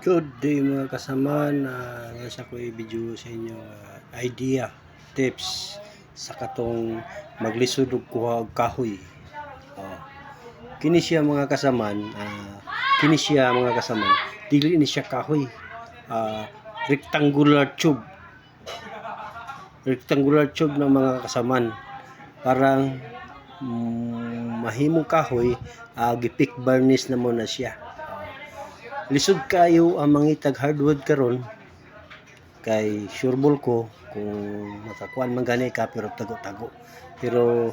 Good day mga kasamaan, nasa ko i-video sa inyo idea, tips sa katong maglisod og kuha og kahoy. Oh. Kini siya mga kasamaan, dili ni siya kahoy. Rectangular tube. Rectangular tube ng mga kasamaan. Parang mahimo kahoy, gipik varnish na mo na siya. Lisod kayo ang mangitag hardwood karon kay sureball ko kung makakuan man gani ka pero tago-tago. Pero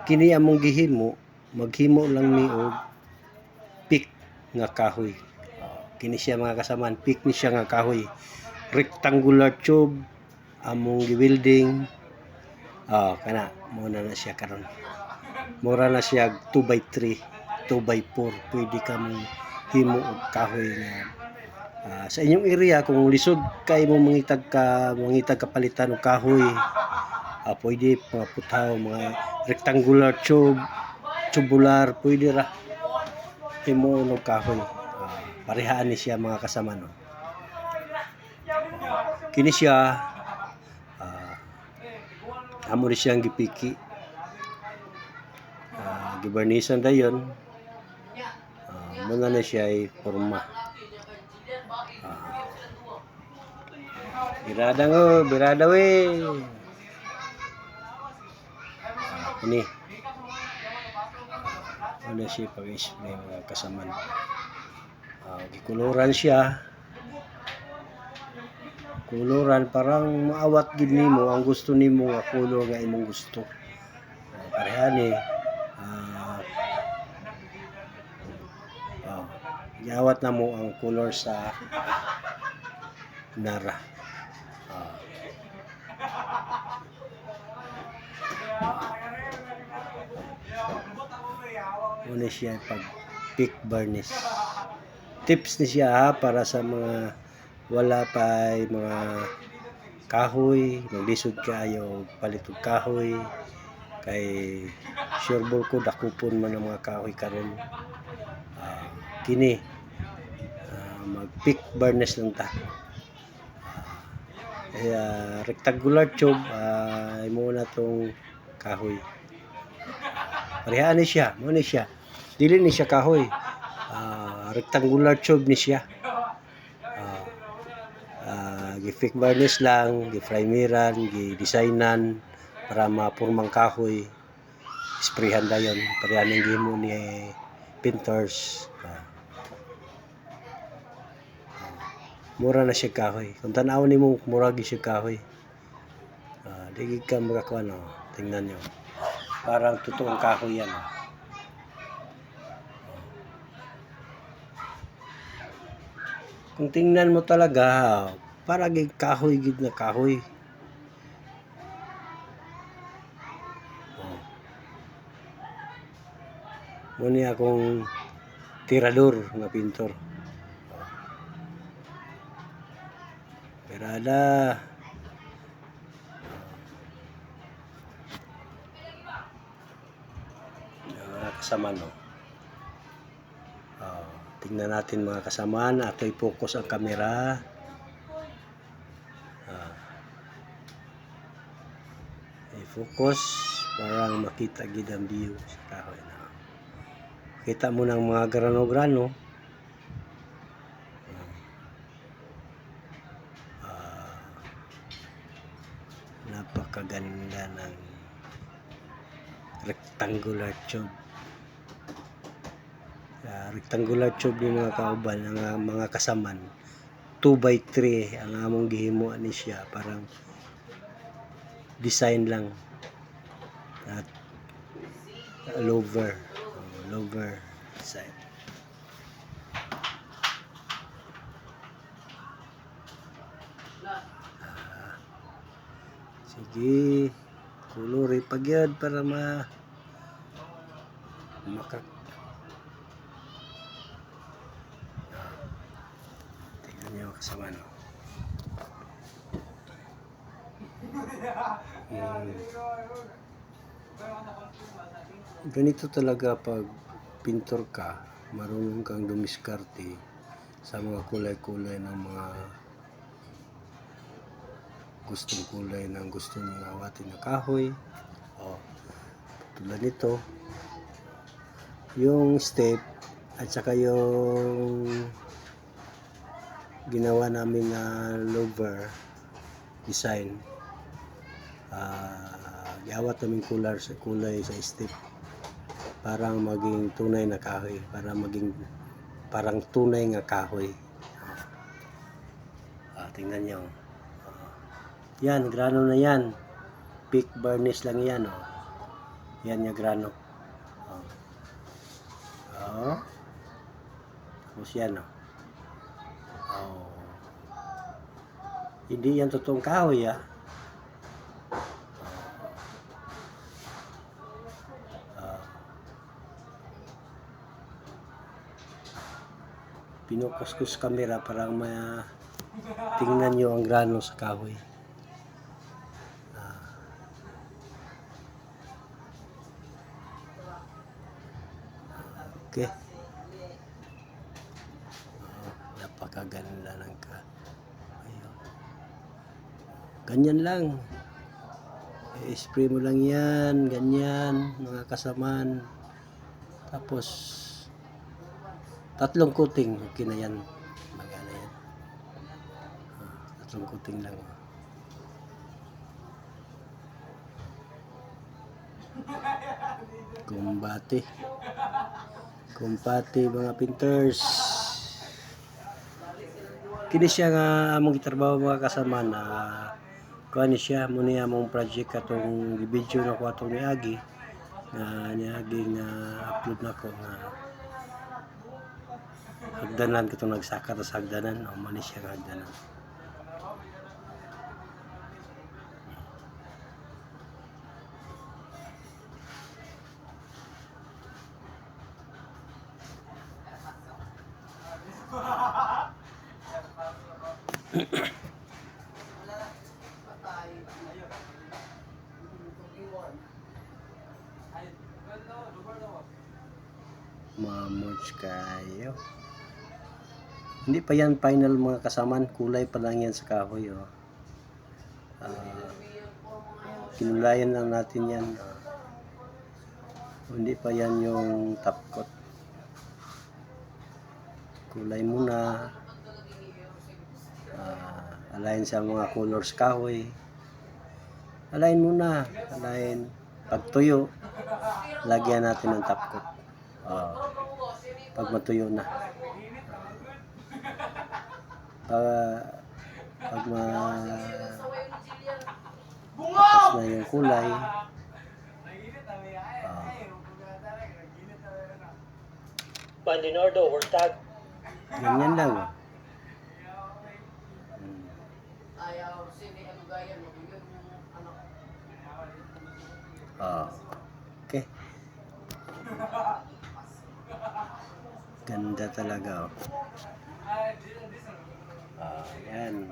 kini among gihimo, maghimo lang ni og pick nga kahoy. Kini siya mga kasamaan, pick ni siya nga kahoy. Rectangular tube among gi-welding. Kana mo na siya karon. Mura na siya 2x3, 2x4. Pwede ka mong himo og kahoy nga sa inyong area kung lisod kay mo mangitag kapalitan og kahoy, pwede mga putaw, mga rectangular tube, tubular, pwede ra himo og kahoy. Parehaan ni siya mga kasama, no? Kini siya amo ni siyang gipiki, gibarnisan dayon. Muna na siya ay forma. Birada we. Ini. Ano siya pag-spray mga kasaman. Gikuluran siya. Kuluran parang maawat gid nimo ang gusto nimo nga kulor nga imong gusto. Pareha ni iawat na mo ang color sa nara. Una siya pag pick varnish. Tips ni siya para sa mga wala pa mga kahoy, maglisod kayo palit og kahoy kay sureball ko dakupon man ang mga kahoy karon. Kini mag pick varnish lang ta. Rectangular tube imo na tong kahoy. Pareha ni siya, mo ni siya. Dili ni siya kahoy. Rectangular tube ni siya. Gi-pick varnish lang, gi-primeran, gi-designan para mapurmang kahoy. Sprayhan dayon, pareha ning gihimo ni painters. Mura na siya kahoy. Kung tanaw nimo mura gyud siya kahoy. Di ka makakuan, no? Tingnan niyo. Parang totoong kahoy yan. Kung tingnan mo talaga, para gid kahoy gid na kahoy. Muni akong tirador nga pintor. Birada. Mga kasama, no? Tingnan natin mga kasamaan. Ato i-focus ang camera. I-focus para makita gid ang view sa kahoy na. Kita mo ng mga grano-grano. Napakaganda ng rectangular tube. Rectangular tube ni mga kauban, ang mga kasaman. 2x3 ang among gihimo ni siya, parang design lang at lover design. Sige, kulori pagyad para tingnan niyo kasama, no? Ganito talaga pag pintor ka, marunong kang dumiskarte, sa mga kulay-kulay ng mga gustong kulay ng gusto nyo awatin na kahoy. Tulad nito, yung step at saka yung ginawa namin na lover design, giawat namin kulay sa step para maging tunay na kahoy, para maging parang tunay nga kahoy. Tingnan nyo, yan, grano na yan, pick varnish lang yan, yan yung grano. Tapos yan, hindi yan totoong kahoy, pinukuskus camera para tingnan nyo ang grano sa kahoy. Okay. Napakaganda ng ayun. Ganyan lang. I-spray mo lang yan, ganyan, mga kasamaan. Tapos 3 coating, okay na yan. Magana yan. 3 coating lang. Kumpati mga painters. Kini siya nga among gitrabaho mga kasama na kuan siya mo niya among project katong video na ko atong niagi nga niaging upload nako nga hagdanan katong nagsaka ta sa hagdanan o man siya nga hagdanan. Mamuch kayo. Hindi pa yan final mga kasamaan, kulay pa lang yan sa kahoy. Kinulayan lang natin yan. Hindi pa yan yung top coat. Kulay muna. Align sa mga colors kahoy. Align muna. Align. Pag tuyo, lagyan natin ng top coat. Pag matuyo na. Pag tapos na yung kulay, ganyan lang. Okay. Ganda talaga. Yan.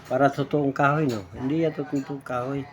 Para totoong kahoy, no? Hindi yan totoong kahoy.